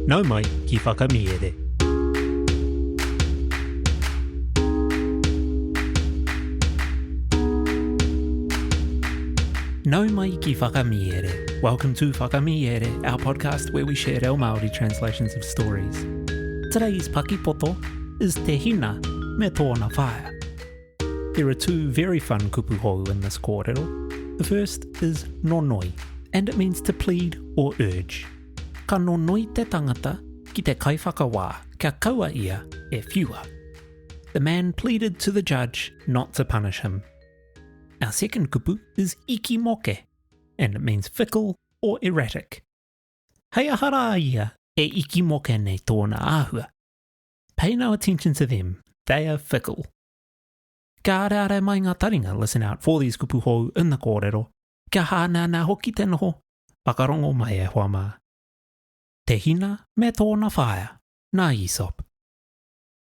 Nau mai ki whakamiere. Nau mai ki whakamiere. Welcome to Whakamiere, our podcast where we share our Māori translations of stories. Today's Paki Poto is Te Hina me Tōna Whaea. There are two very fun kupu hou in this kōrero. The first is nonoi, and it means to plead or urge. Ka nonoi te tangata ki te kaiwhakawā kia kaua ia e whiua. The man pleaded to the judge not to punish him. Our second kupu is iki moke, and it means fickle or erratic. Hei ahara ia e iki moke nei tōna āhua. Pay no attention to them, they are fickle. Ka reare mai ngā taringa listen out for these kupu hou in the kōrero. Kia hāna nā hoki te noho, whakarongo mai e hoa mā. Te hina me tōna whaea, nā Aesop.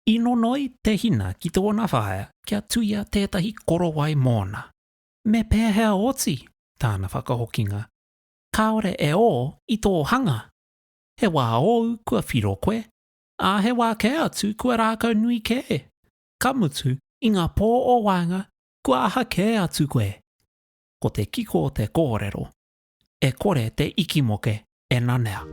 I nonoi te hina ki tōna whaea kia tuia tētahi korowai mōna. Me pēhea oti, tāna whakahokinga. Kāore e o i tō hanga. He wā ou kua whiro koe, a he wā ke atu kua rākau nui ke. Ka mutu i ngā pō o wānga kua aha ke atu koe. Ko te kiko o te kōrero, e kore te ikimoke e nanea.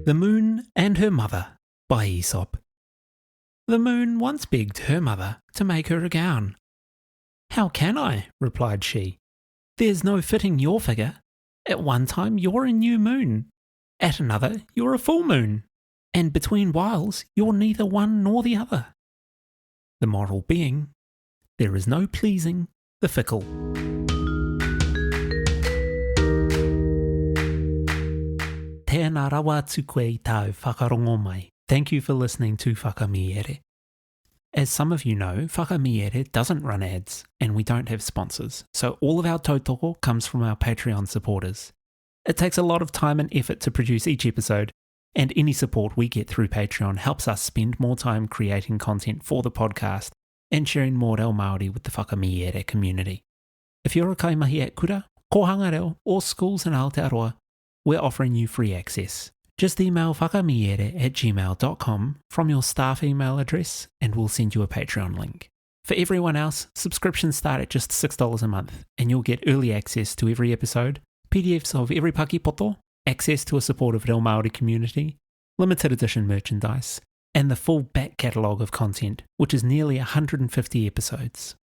The Moon and Her Mother by Aesop. The moon once begged her mother to make her a gown. How can I? Replied she. There's no fitting your figure. At one time you're a new moon, at another you're a full moon, and between whiles you're neither one nor the other. The moral being, there is no pleasing the fickle. Tēnā rawa atu koe I tāu whakarongo mai. Thank you for listening to Whakamiere. As some of you know, Whakamiere doesn't run ads and we don't have sponsors, so all of our tautoko comes from our Patreon supporters. It takes a lot of time and effort to produce each episode, and any support we get through Patreon helps us spend more time creating content for the podcast and sharing more reo Māori with the Whakamiere community. If you're a kaimahi at kura, kohanga reo, or schools in Aotearoa, we're offering you free access. Just email whakamiere@gmail.com from your staff email address and we'll send you a Patreon link. For everyone else, subscriptions start at just $6 a month and you'll get early access to every episode, PDFs of every Paki Poto, access to a supportive reo Māori community, limited edition merchandise, and the full back catalogue of content, which is nearly 150 episodes.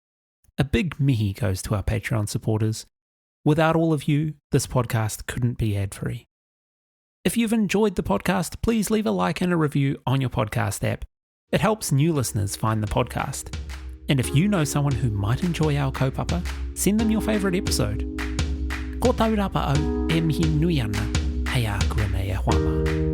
A big mihi goes to our Patreon supporters. Without all of you, this podcast couldn't be ad-free. If you've enjoyed the podcast, please leave a like and a review on your podcast app. It helps new listeners find the podcast. And if you know someone who might enjoy our kaupapa, send them your favourite episode. Ko Taurapa au e mihi nui ana, hei a kua nei e hoa mā.